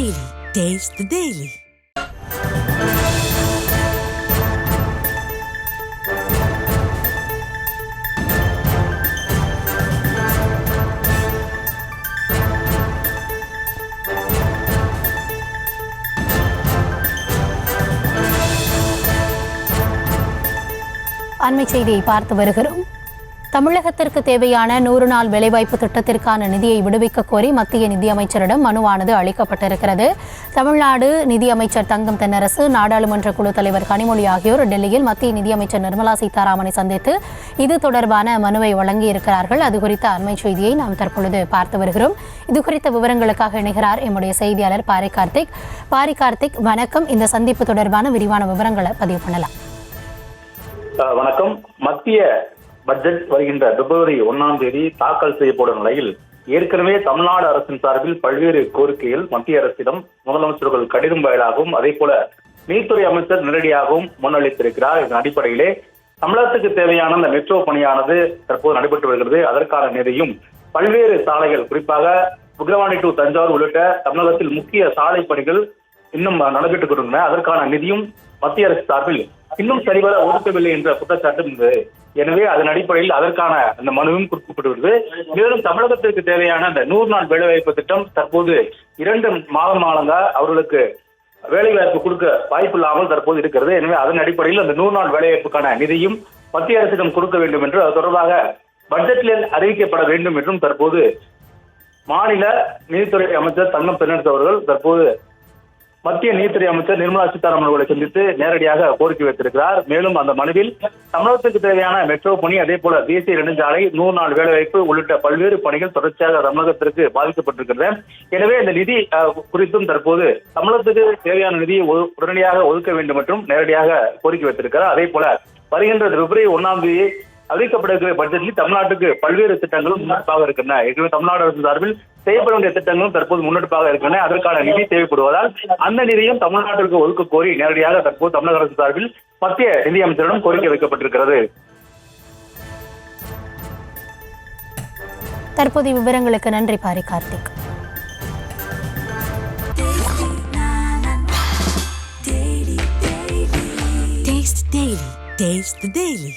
Daily. Taste the Daily. அண்மை செய்தியை பார்த்து வருகிறோம். தமிழகத்திற்கு தேவையான 100 நாள் வேலைவாய்ப்பு திட்டத்திற்கான நிதியை விடுவிக்க கோரி மத்திய நிதியமைச்சரிடம் மனுவானது அளிக்கப்பட்டிருக்கிறது. தமிழ்நாடு நிதியமைச்சர் தங்கம் தென்னரசு, நாடாளுமன்ற குழு தலைவர் கனிமொழி ஆகியோர் டெல்லியில் மத்திய நிதியமைச்சர் நிர்மலா சீதாராமனை சந்தித்து இது தொடர்பான மனுவை வழங்கியிருக்கிறார்கள். அது குறித்த அண்மை செய்தியை நாம் தற்பொழுது பார்த்து வருகிறோம். இது குறித்த விவரங்களுக்காக இணைகிறார் எம்முடைய செய்தியாளர் பாரி கார்த்திக். வணக்கம். இந்த சந்திப்பு தொடர்பான விரிவான விவரங்களை பதிவு பண்ணலாம். வணக்கம். மத்திய பட்ஜெட் வருகின்ற பிப்ரவரி 1ஆம் தேதி தாக்கல் செய்யப்படும் நிலையில் ஏற்கனவே தமிழ்நாடு அரசின் சார்பில் பல்வேறு கோரிக்கைகள் மத்திய அரசிடம் முதலமைச்சர்கள் கடிதம் வாயிலாகவும் அதே போல நீதித்துறை அமைச்சர் நேரடியாகவும் முன்னளித்திருக்கிறார். இதன் அடிப்படையிலே தமிழகத்துக்கு தேவையான அந்த மெட்ரோ பணியானது தற்போது நடைபெற்று வருகிறது. அதற்கான நிதியும் பல்வேறு சாலைகள், குறிப்பாக விக்கிரவாண்டி டு தஞ்சாவூர் உள்ளிட்ட தமிழகத்தில் முக்கிய சாலை பணிகள் இன்னும் நடைபெற்றுக் கொண்டிருந்தன. அதற்கான நிதியும் மத்திய அரசு சார்பில் இன்னும் சரிவர ஒதுக்கவில்லை என்ற குற்றச்சாட்டு இருந்தது. எனவே அதன் அடிப்படையில் அதற்கான அந்த மனுவும் கொடுக்கப்பட்டுள்ளது. மேலும் தமிழகத்திற்கு தேவையான அந்த 100 நாள் வேலைவாய்ப்பு திட்டம் தற்போது 2 மாதமாக அவர்களுக்கு வேலைவாய்ப்பு கொடுக்க வாய்ப்பு இல்லாமல் தற்போது இருக்கிறது. எனவே அதன் அடிப்படையில் அந்த 100 நாள் வேலைவாய்ப்புக்கான நிதியும் மத்திய அரசிடம் கொடுக்க வேண்டும் என்று அது தொடர்பாக பட்ஜெட்டில் அறிவிக்கப்பட வேண்டும் என்றும் தற்போது மாநில நீதித்துறை அமைச்சர் தங்கம் தென்னரசு அவர்கள் தற்போது மத்திய நீதித்துறை அமைச்சர் நிர்மலா சீதாராமன் அவர்களை சந்தித்து நேரடியாக கோரிக்கை வைத்திருக்கிறார். மேலும் அந்த மனுவில் தமிழகத்துக்கு தேவையான மெட்ரோ பணி, அதே போல தேசிய நெடுஞ்சாலை, 100 நாள் வேலைவாய்ப்பு உள்ளிட்ட பல்வேறு பணிகள் தொடர்ச்சியாக தமிழகத்திற்கு பாதிக்கப்பட்டிருக்கிறது. எனவே இந்த நிதி குறித்தும் தற்போது தமிழகத்துக்கு தேவையான நிதியை உடனடியாக ஒதுக்க வேண்டும் என்றும் நேரடியாக கோரிக்கை வைத்திருக்கிறார். அதே போல வருகின்ற பிப்ரவரி 1ஆம் தேதி அறிவிக்கப்பட்டிருக்கிற பட்ஜெட்டில் தமிழ்நாட்டுக்கு பல்வேறு திட்டங்களும் முன்னெடுப்பாக இருக்கின்றன. ஏற்கனவே தமிழ்நாடு அரசு சார்பில் செய்யப்பட வேண்டிய திட்டங்களும் தற்போது முன்னெடுப்பாக இருக்கின்றன. அதற்கான நிதி தேவைப்படுவதால் அந்த நிதியும் தமிழ்நாட்டிற்கு ஒதுக்க கோரி நேரடியாக தற்போது தமிழக அரசு சார்பில் மத்திய நிதியமைச்சரிடம் கோரிக்கை வைக்கப்பட்டிருக்கிறது. தற்போதைய விவரங்களுக்கு நன்றி Pari Karthik. Taste the Daily.